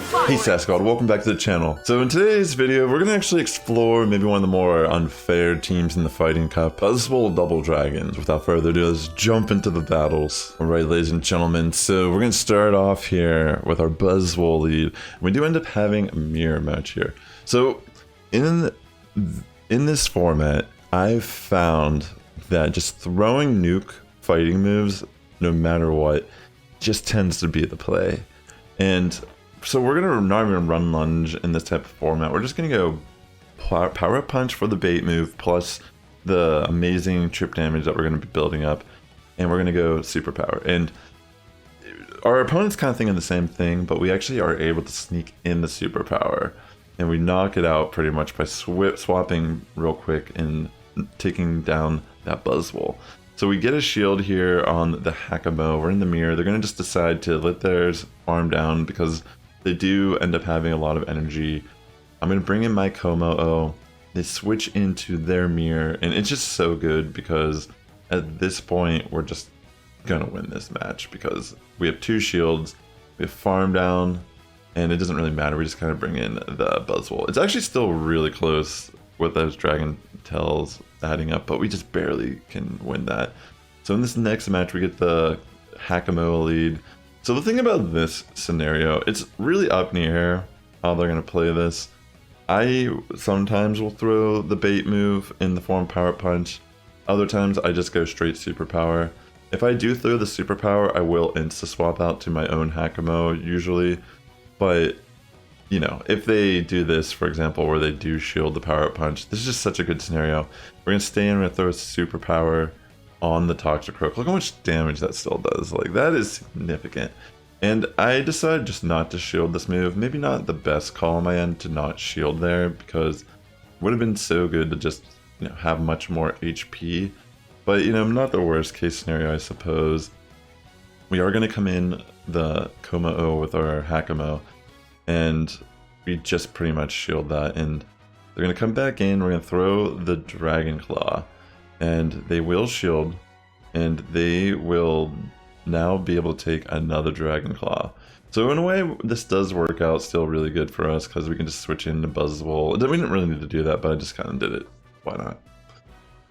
Hey Sass Squad, welcome back to the channel. So in today's video, we're going to actually explore maybe one of the more unfair teams in the Fighting Cup, Buzzwole Double Dragons. Without further ado, let's jump into the battles. Alright ladies and gentlemen, so we're going to start off here with our Buzzwole lead. We do end up having a mirror match here. So in this format, I've found that just throwing nuke fighting moves, no matter what, just tends to be the play. And so we're gonna not even run lunge in this type of format. We're just gonna go power punch for the bait move plus the amazing trip damage that we're gonna be building up, and we're gonna go superpower. And our opponent's kind of thinking the same thing, but we actually are able to sneak in the superpower, and we knock it out pretty much by swapping real quick and taking down that Buzzwole. So we get a shield here on the Hakamo. We're in the mirror. They're going to just decide to let theirs farm down because they do end up having a lot of energy. I'm going to bring in my Kommo-o. They switch into their mirror, and it's just so good because at this point, we're just going to win this match because we have two shields, we have farm down, and it doesn't really matter. We just kind of bring in the Buzzwole. It's actually still really close with those Dragon Tails adding up, but we just barely can win that. So in this next match, we get the Hakamo-o lead. So the thing about this scenario, it's really up in the air how they're going to play this. I sometimes will throw the bait move in the form power punch. Other times I just go straight superpower. If I do throw the superpower, I will insta swap out to my own Hakamo usually. But you know, if they do this, for example, where they do shield the power punch, this is just such a good scenario. We're going to stay in, we're going to throw a superpower on the Toxicroak. Look how much damage that still does. Like, that is significant. And I decided just not to shield this move. Maybe not the best call on my end to not shield there, because it would have been so good to just, you know, have much more HP. But, you know, not the worst case scenario, I suppose. We are going to come in the Kommo-o with our Hakamo, and we just pretty much shield that, and they're going to come back in. We're going to throw the Dragon Claw, and they will shield, and they will now be able to take another Dragon Claw. So in a way, this does work out still really good for us because we can just switch into Buzzwole. We didn't really need to do that, but I just kind of did it. Why not?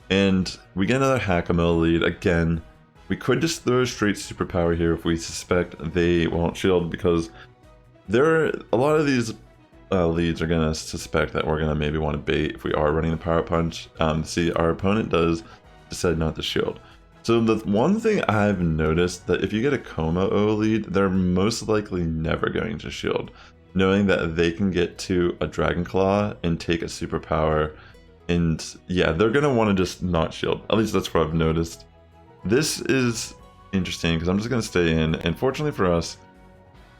And we get another Hakamo lead. Again, we could just throw a straight superpower here if we suspect they won't shield, because there are a lot of these leads are going to suspect that we're going to maybe want to bait if we are running the power punch. See, our opponent does decide not to shield. So the one thing I've noticed, that if you get a Kommo-o lead, they're most likely never going to shield, knowing that they can get to a Dragon Claw and take a superpower. And yeah, they're going to want to just not shield. At least that's what I've noticed. This is interesting because I'm just going to stay in, and fortunately for us,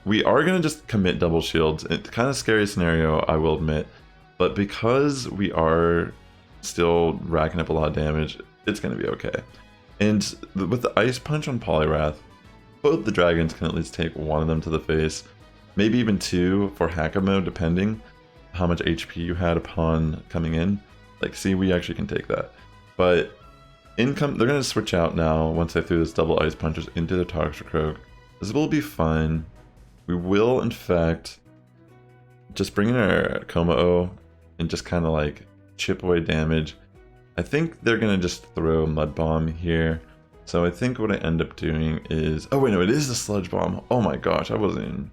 we are going to just commit double shields. It's kind of a scary scenario, I will admit, but because we are still racking up a lot of damage, it's going to be okay. And with the Ice Punch on Polywrath, both the dragons can at least take one of them to the face, maybe even two for Hakamo, depending how much HP you had upon coming in. Like, see, we actually can take that. But they're going to switch out now once I threw this double Ice Punches into the Toxicroak. This will be fine. We will, in fact, just bring in our Kommo-o and just kind of like chip away damage. I think they're going to just throw Mud Bomb here. So I think what I end up doing is... Oh, wait, no, it is the Sludge Bomb. Oh my gosh, I wasn't even...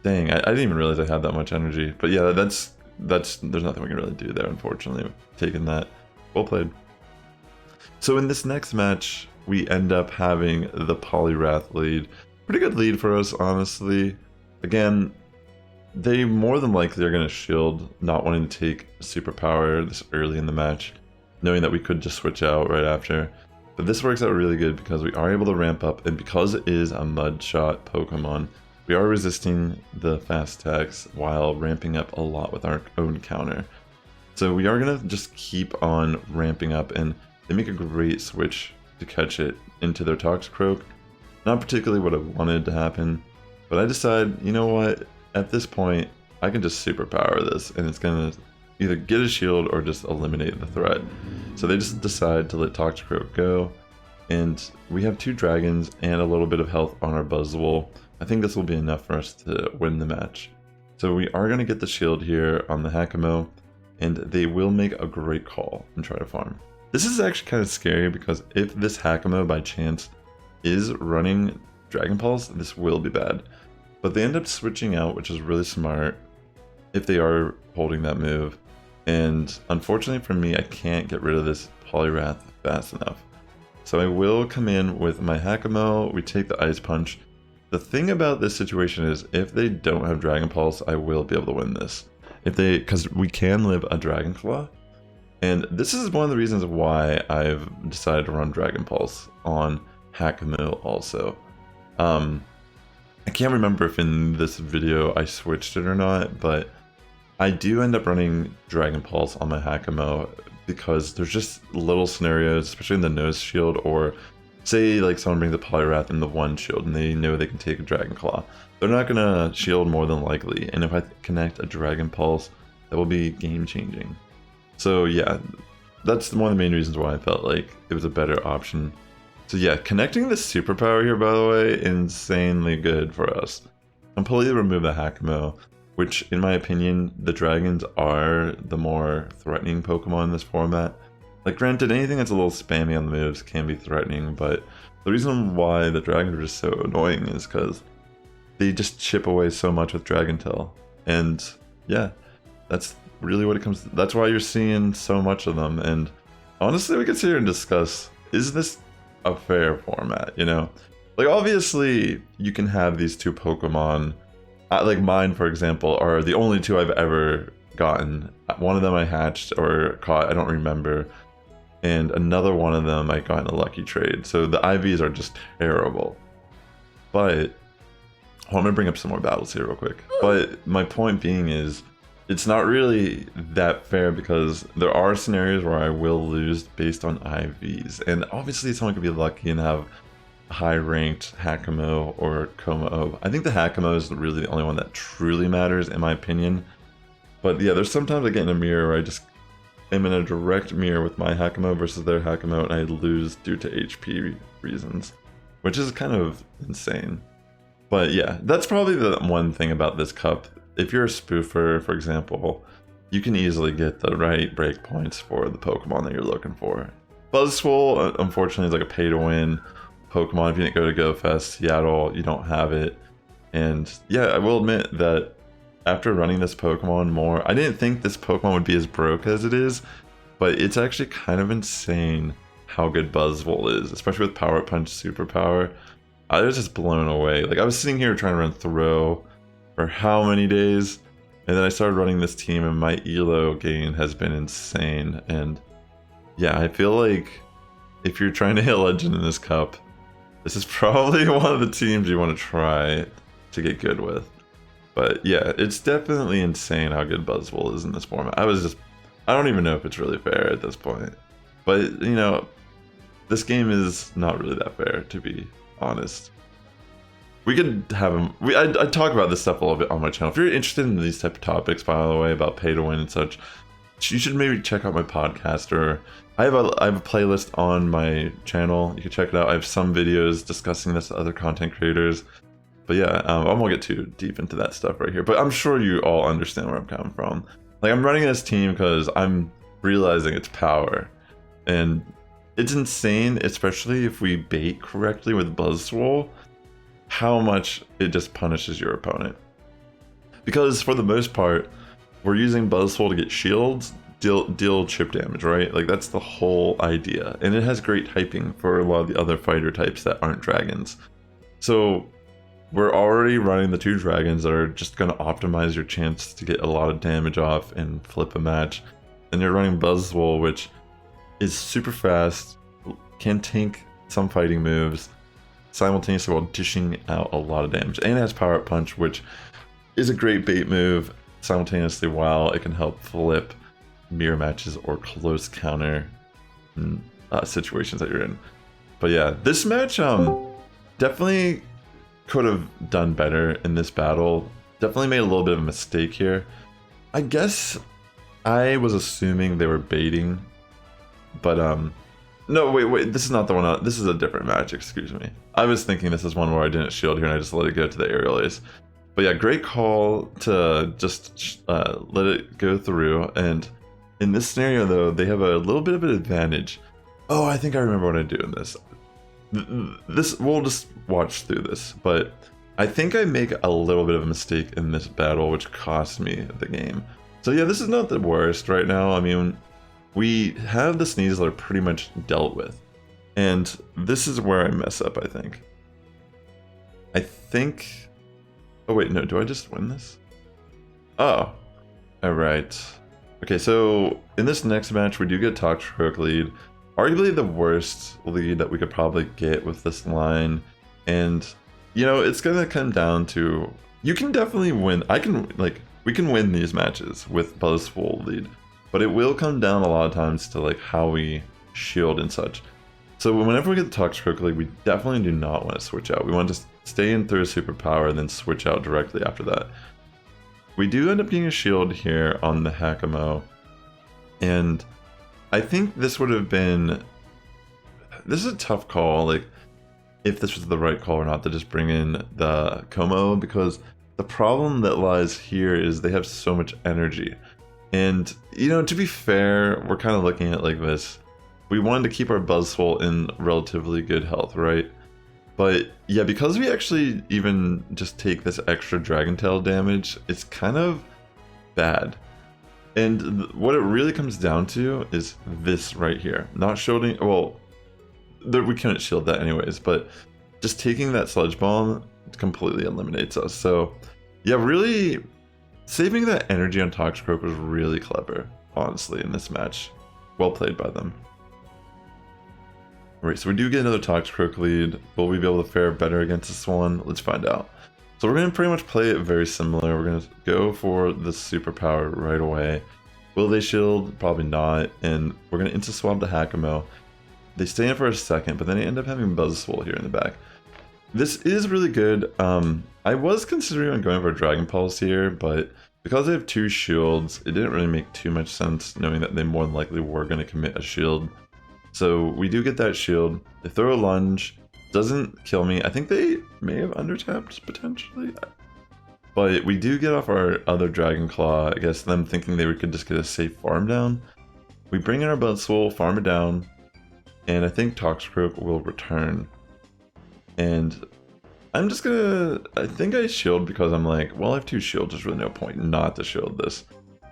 Dang, I didn't even realize I had that much energy. But yeah, there's nothing we can really do there, unfortunately, taking that. Well played. So in this next match, we end up having the polywrath lead. Pretty good lead for us, honestly. Again, they more than likely are going to shield, not wanting to take a superpower this early in the match, knowing that we could just switch out right after. But this works out really good because we are able to ramp up, and because it is a mud shot Pokemon, we are resisting the fast attacks while ramping up a lot with our own counter. So we are going to just keep on ramping up, and they make a great switch to catch it into their Toxicroak. Not particularly what I wanted to happen, but I decided, you know what, at this point, I can just superpower this, and it's going to either get a shield or just eliminate the threat. So they just decide to let Toxicroak go, and we have two dragons and a little bit of health on our Buzzwole. I think this will be enough for us to win the match. So we are going to get the shield here on the Hakamo, and they will make a great call and try to farm. This is actually kind of scary because if this Hakamo by chance is running Dragon Pulse, this will be bad. But they end up switching out, which is really smart if they are holding that move. And unfortunately for me, I can't get rid of this polywrath fast enough. So I will come in with my Hakamo, we take the Ice Punch. The thing about this situation is if they don't have Dragon Pulse, I will be able to win this. Because we can live a Dragon Claw. And this is one of the reasons why I've decided to run Dragon Pulse on Hakamo also. I can't remember if in this video I switched it or not, but I do end up running Dragon Pulse on my Hakamo because there's just little scenarios, especially in the nose shield, or say like someone brings the polywrath in the one shield and they know they can take a Dragon Claw. They're not gonna shield more than likely, and if I connect a Dragon Pulse, that will be game changing. So yeah, that's one of the main reasons why I felt like it was a better option. So yeah, connecting the superpower here, by the way, insanely good for us. Completely remove the Hakamo, which in my opinion, the dragons are the more threatening Pokemon in this format. Like granted, anything that's a little spammy on the moves can be threatening, but the reason why the dragons are just so annoying is because they just chip away so much with Dragon Tail. And yeah, that's really what it comes to. That's why you're seeing so much of them. And honestly, we could sit here and discuss, is this a fair format, you know? Like obviously you can have these two Pokemon, like mine for example, are the only two I've ever gotten. One of them I hatched or caught, I don't remember, and another one of them I got in a lucky trade. So the IVs are just terrible. But I'm gonna bring up some more battles here real quick. But my point being is, it's not really that fair because there are scenarios where I will lose based on IVs. And obviously someone could be lucky and have a high ranked Hakamo or Kommo-o. I think the Hakamo is really the only one that truly matters in my opinion. But yeah, there's sometimes I get in a mirror where I just am in a direct mirror with my Hakamo versus their Hakamo and I lose due to HP reasons, which is kind of insane. But yeah, that's probably the one thing about this cup. If you're a spoofer, for example, you can easily get the right breakpoints for the Pokemon that you're looking for. Buzzwole, unfortunately, is like a pay-to-win Pokemon. If you didn't go to GoFest Seattle, you don't have it. And yeah, I will admit that after running this Pokemon more, I didn't think this Pokemon would be as broke as it is, but it's actually kind of insane how good Buzzwole is, especially with Power Punch Superpower. I was just blown away. Like I was sitting here trying to run Throw for how many days, and then I started running this team and my elo gain has been insane. And yeah, I feel like if you're trying to hit legend in this cup, this is probably one of the teams you want to try to get good with. But yeah, it's definitely insane how good Buzzwole is in this format. I don't even know if it's really fair at this point. But you know, this game is not really that fair, to be honest. We could have him. I talk about this stuff a little bit on my channel. If you're interested in these type of topics, by the way, about pay to win and such, you should maybe check out my podcast, or I have a playlist on my channel. You can check it out. I have some videos discussing this to other content creators. But yeah, I won't get too deep into that stuff right here. But I'm sure you all understand where I'm coming from. Like I'm running this team because I'm realizing its power, and it's insane, especially if we bait correctly with Buzzwole, how much it just punishes your opponent. Because for the most part, we're using Buzzwole to get shields, deal chip damage, right? Like that's the whole idea. And it has great typing for a lot of the other fighter types that aren't dragons. So we're already running the two dragons that are just going to optimize your chance to get a lot of damage off and flip a match. And you're running Buzzwole, which is super fast, can tank some fighting moves, simultaneously while dishing out a lot of damage. And it has Power Up Punch, which is a great bait move simultaneously while it can help flip mirror matches or close counter situations that you're in. But yeah, this match definitely could have done better in this battle. Definitely made a little bit of a mistake here. I guess I was assuming they were baiting, but no, wait, this is not the one. This is a different match, excuse me. I was thinking this is one where I didn't shield here and I just let it go to the aerial ace. But yeah, great call to just let it go through. And in this scenario, though, they have a little bit of an advantage. Oh, I think I remember what I do in this. We'll just watch through this, but I think I make a little bit of a mistake in this battle, which cost me the game. So yeah, this is not the worst right now. I mean, we have the Sneasler pretty much dealt with, and this is where I mess up, I think. Oh wait, no, do I just win this? Oh, alright. Okay, so in this next match, we do get Toxicroak lead. Arguably the worst lead that we could probably get with this line. And, you know, it's gonna come down to, you can definitely win. We can win these matches with Buzzwole lead, but it will come down a lot of times to like how we shield and such. So whenever we get the Toxicroak lead, we definitely do not want to switch out. We want to stay in through a superpower and then switch out directly after that. We do end up getting a shield here on the Hakamo, and I think this would have been, this is a tough call, like if this was the right call or not to just bring in the Kommo-o, because the problem that lies here is they have so much energy. And, you know, to be fair, we're kind of looking at it like this. We wanted to keep our Buzzwole in relatively good health, right? But yeah, because we actually even just take this extra Dragon Tail damage, it's kind of bad. And what it really comes down to is this right here. Not shielding, well, we couldn't shield that anyways, but just taking that Sludge Bomb completely eliminates us. So yeah, really saving that energy on Toxicroak was really clever, honestly, in this match. Well played by them. Alright, so we do get another Toxicroak lead. Will we be able to fare better against this one? Let's find out. So we're going to pretty much play it very similar. We're going to go for the superpower right away. Will they shield? Probably not. And we're going to insta-swap the Hakamo. They stay in for a second, but then they end up having Buzzwole here in the back. This is really good. I was considering on going for a Dragon Pulse here, but because they have two shields, it didn't really make too much sense knowing that they more than likely were going to commit a shield. So we do get that shield. They throw a lunge. Doesn't kill me. I think they may have undertapped potentially. But we do get off our other Dragon Claw. I guess them thinking they could just get a safe farm down. We bring in our Buzzwole, farm it down, and I think Toxicroak will return. And I'm just gonna, I think I shield because I'm like, well, I have two shields, there's really no point not to shield this.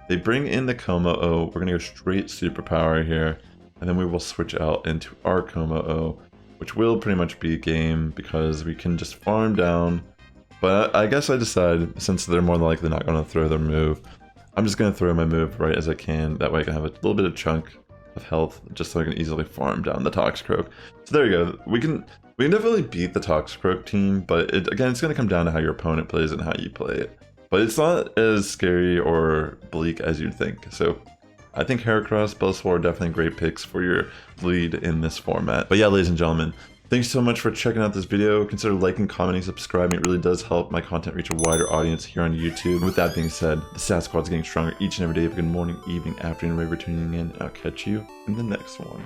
They bring in the Kommo-o, we're gonna go straight superpower here, and then we will switch out into our Kommo-o, which will pretty much be game because we can just farm down. But I guess I decided, since they're more than likely not gonna throw their move, I'm just gonna throw my move right as I can, that way I can have a little bit of chunk of health, just so I can easily farm down the Toxicroak. So there you go, we can definitely beat the Toxicroak team, but again, it's going to come down to how your opponent plays and how you play it. But it's not as scary or bleak as you'd think. So I think Heracross, Buzzwole are definitely great picks for your lead in this format. But yeah, ladies and gentlemen, thanks so much for checking out this video. Consider liking, commenting, subscribing. It really does help my content reach a wider audience here on YouTube. With that being said, the Sass Squad's getting stronger each and every day. Good morning, evening, afternoon, wherever you're tuning in. I'll catch you in the next one.